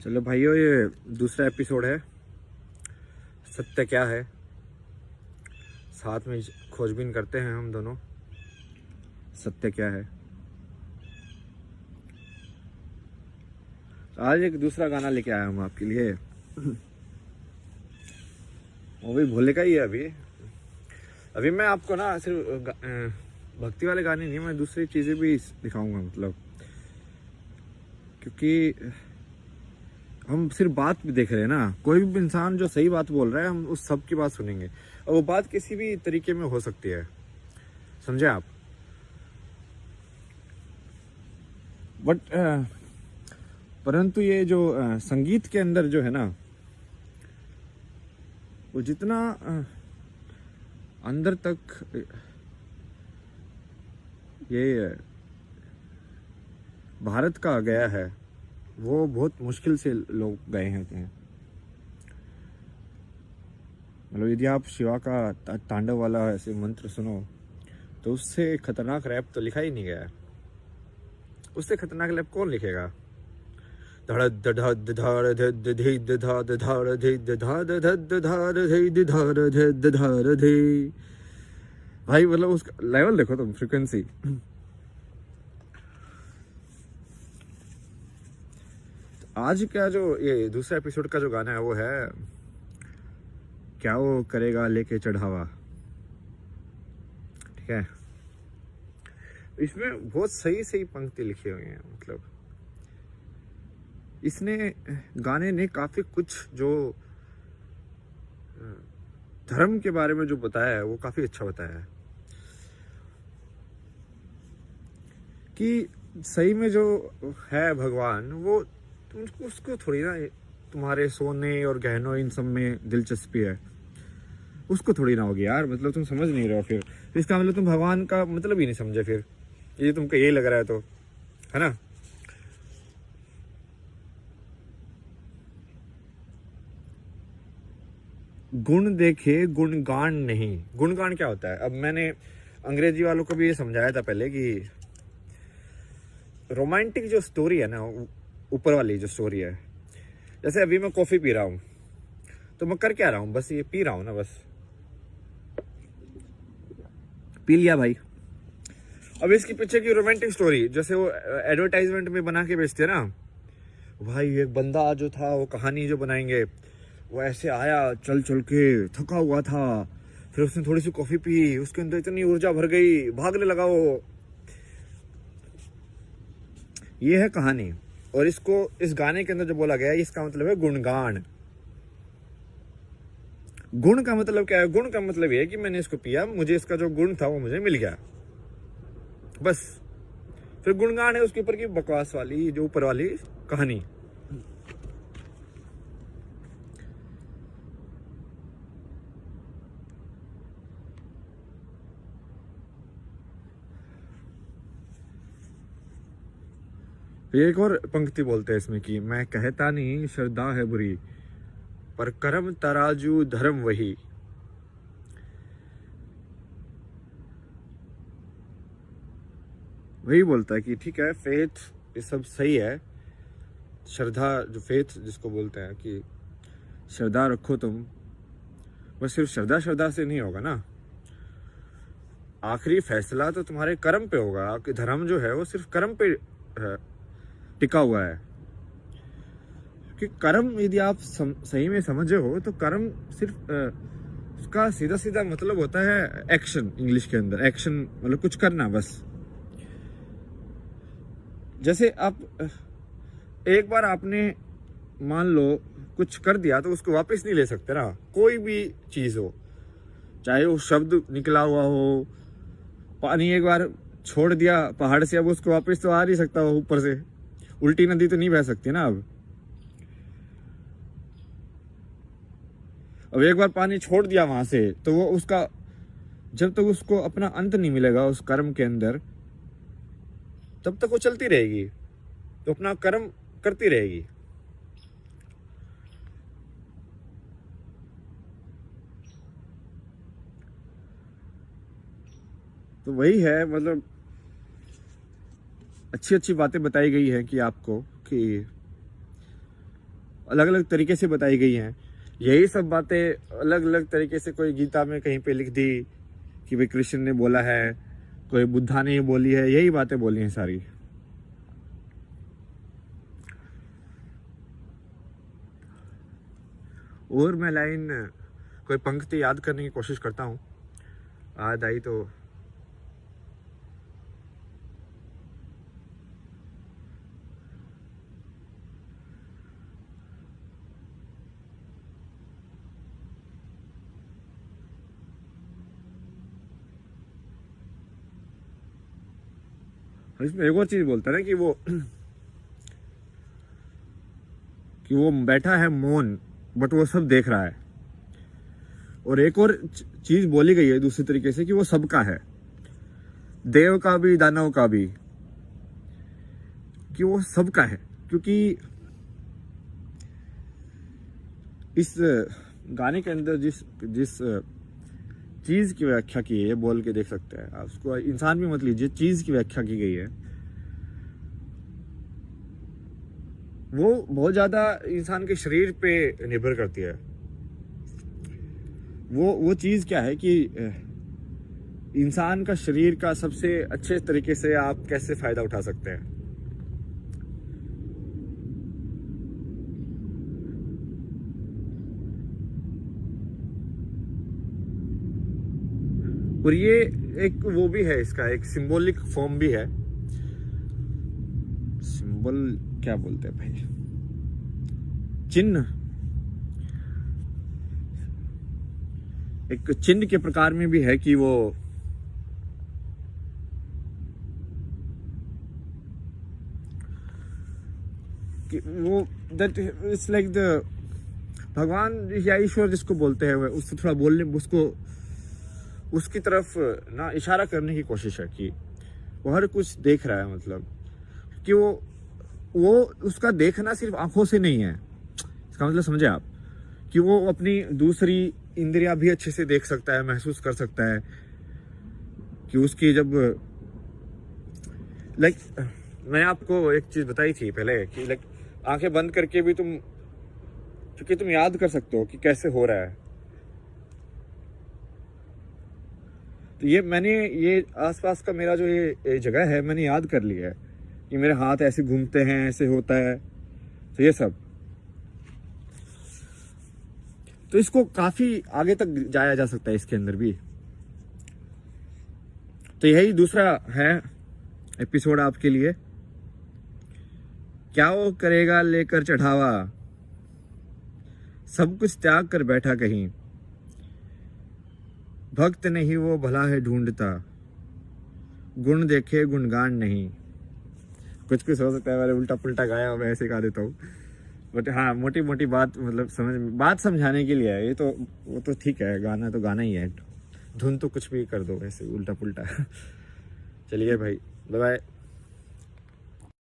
चलो भाइयों, ये दूसरा एपिसोड है। सत्य क्या है, साथ में खोजबीन करते हैं हम दोनों। सत्य क्या है। आज एक दूसरा गाना लेके आया हूँ आपके लिए। वो भी भोले का ही है। अभी मैं आपको ना सिर्फ भक्ति वाले गाने नहीं, मैं दूसरी चीज़ें भी दिखाऊंगा। मतलब क्योंकि हम सिर्फ बात भी देख रहे हैं ना। कोई भी इंसान जो सही बात बोल रहा है, हम उस सब की बात सुनेंगे, और वो बात किसी भी तरीके में हो सकती है। समझे आप? बट परंतु ये जो संगीत के अंदर जो है ना, वो जितना अंदर तक ये भारत का गया है, वो बहुत मुश्किल से लोग गए हैं। मतलब यदि आप शिवा का तांडव वाला ऐसे मंत्र सुनो, तो उससे खतरनाक रैप तो लिखा ही नहीं गया है। उससे खतरनाक रैप कौन लिखेगा? भाई मतलब उसका लेवल देखो तुम, फ्रीक्वेंसी। आज का जो ये दूसरा एपिसोड का जो गाना है, वो है क्या वो करेगा लेके चढ़ावा। ठीक है, इसमें बहुत सही सही पंक्ति लिखी हुई है। मतलब इसने गाने ने काफी कुछ जो धर्म के बारे में जो बताया है, वो काफी अच्छा बताया है। कि सही में जो है भगवान, वो तुमको उसको थोड़ी ना तुम्हारे सोने और गहनों इन सब में दिलचस्पी है, उसको थोड़ी ना होगी यार। मतलब तुम समझ नहीं रहे हो। फिर इसका मतलब तुम भगवान का मतलब ही नहीं समझे। फिर ये तुमको यही लग रहा है, तो है ना। गुण देखे गुणगान नहीं। गुणगान क्या होता है? अब मैंने अंग्रेजी वालों को भी ये समझाया था पहले कि रोमांटिक जो स्टोरी है ना, ऊपर वाली जो स्टोरी है, जैसे अभी मैं कॉफी पी रहा हूँ, तो मैं कर क्या रहा हूँ? बस ये पी रहा हूँ ना, बस पी लिया भाई। अब इसके पीछे की रोमांटिक स्टोरी, जैसे वो एडवर्टाइजमेंट में बना के बेचते हैं ना, भाई एक बंदा जो था, वो कहानी जो बनाएंगे, वो ऐसे आया चल चल के, थका हुआ था, फिर उसने थोड़ी सी कॉफी पी, उसके अंदर इतनी ऊर्जा भर गई, भागने लगा वो। ये है कहानी। और इसको इस गाने के अंदर जो बोला गया है, इसका मतलब है गुणगान। गुण का मतलब क्या है? गुण का मतलब ये है कि मैंने इसको पिया, मुझे इसका जो गुण था वो मुझे मिल गया, बस। फिर गुणगान है उसके ऊपर की बकवास वाली, जो ऊपर वाली कहानी। एक और पंक्ति बोलते हैं इसमें कि मैं कहता नहीं श्रद्धा है बुरी, पर कर्म तराजू धर्म वही। वही बोलता है कि ठीक है, फेथ ये सब सही है, श्रद्धा जो फेथ जिसको बोलते हैं, कि श्रद्धा रखो तुम, बस सिर्फ श्रद्धा श्रद्धा से नहीं होगा ना। आखिरी फैसला तो तुम्हारे कर्म पे होगा। कि धर्म जो है वो सिर्फ कर्म पे टिका हुआ है। कि कर्म यदि आप सही में समझे हो, तो कर्म सिर्फ उसका सीधा सीधा मतलब होता है एक्शन। इंग्लिश के अंदर एक्शन मतलब कुछ करना, बस। जैसे आप एक बार आपने मान लो कुछ कर दिया, तो उसको वापस नहीं ले सकते ना। कोई भी चीज हो, चाहे वो शब्द निकला हुआ हो, पानी एक बार छोड़ दिया पहाड़ से, अब उसको वापस तो आ नहीं सकता। वो ऊपर से उल्टी नदी तो नहीं बह सकती ना। अब एक बार पानी छोड़ दिया वहां से, तो वो उसका जब तक उसको अपना अंत नहीं मिलेगा उस कर्म के अंदर, तब तक वो चलती रहेगी, तो अपना कर्म करती रहेगी। तो वही है। मतलब अच्छी अच्छी बातें बताई गई है कि आपको कि अलग अलग तरीके से बताई गई हैं। यही सब बातें अलग अलग तरीके से कोई गीता में कहीं पे लिख दी कि भाई कृष्ण ने बोला है, कोई बुद्धा ने बोली है, यही बातें बोली हैं सारी। और मैं लाइन कोई पंक्ति याद करने की कोशिश करता हूँ, याद आई तो। इसमें एक और चीज बोलता है ना कि वो बैठा है मौन, बट वो सब देख रहा है। और एक और चीज बोली गई है दूसरी तरीके से कि वो सबका है, देव का भी दानव का भी, कि वो सबका है। क्योंकि इस गाने के अंदर जिस चीज की व्याख्या की है, बोल के देख सकते हैं आप उसको, इंसान भी मत लीजिए, चीज की व्याख्या की गई है वो बहुत ज्यादा इंसान के शरीर पे निर्भर करती है। वो चीज क्या है कि इंसान का शरीर का सबसे अच्छे तरीके से आप कैसे फायदा उठा सकते हैं। और ये एक वो भी है, इसका एक सिंबॉलिक फॉर्म भी है। सिंबल क्या बोलते हैं भाई, चिन्ह, एक चिन्ह के प्रकार में भी है कि वो दैट इट्स लाइक द भगवान या ईश्वर जिसको बोलते हैं, उससे थोड़ा बोलने, उसको उसकी तरफ ना इशारा करने की कोशिश है कि वो हर कुछ देख रहा है। मतलब कि वो उसका देखना सिर्फ आंखों से नहीं है, इसका मतलब समझे आप, कि वो अपनी दूसरी इंद्रियां भी अच्छे से देख सकता है, महसूस कर सकता है। कि उसकी जब लाइक मैं आपको एक चीज बताई थी पहले कि लाइक आंखें बंद करके भी क्योंकि तुम याद कर सकते हो कि कैसे हो रहा है। तो ये आसपास का मेरा जो ये जगह है, मैंने याद कर लिया है कि मेरे हाथ ऐसे घूमते हैं, ऐसे होता है, तो ये सब, तो इसको काफी आगे तक जाया जा सकता है इसके अंदर भी। तो यही दूसरा है एपिसोड आपके लिए, क्या वो करेगा लेकर चढ़ावा, सब कुछ त्याग कर बैठा कहीं, भक्त नहीं वो भला है ढूंढता, गुण देखे गुणगान नहीं। कुछ हो सकता है, मैंने उल्टा पुल्टा गाया, मैं ऐसे गा देता हूँ, बट हाँ मोटी मोटी बात, मतलब बात समझाने के लिए है ये। तो वो तो ठीक है, गाना तो गाना ही है, धुन तो कुछ भी कर दो ऐसे उल्टा पुल्टा। चलिए भाई, बाय बाय।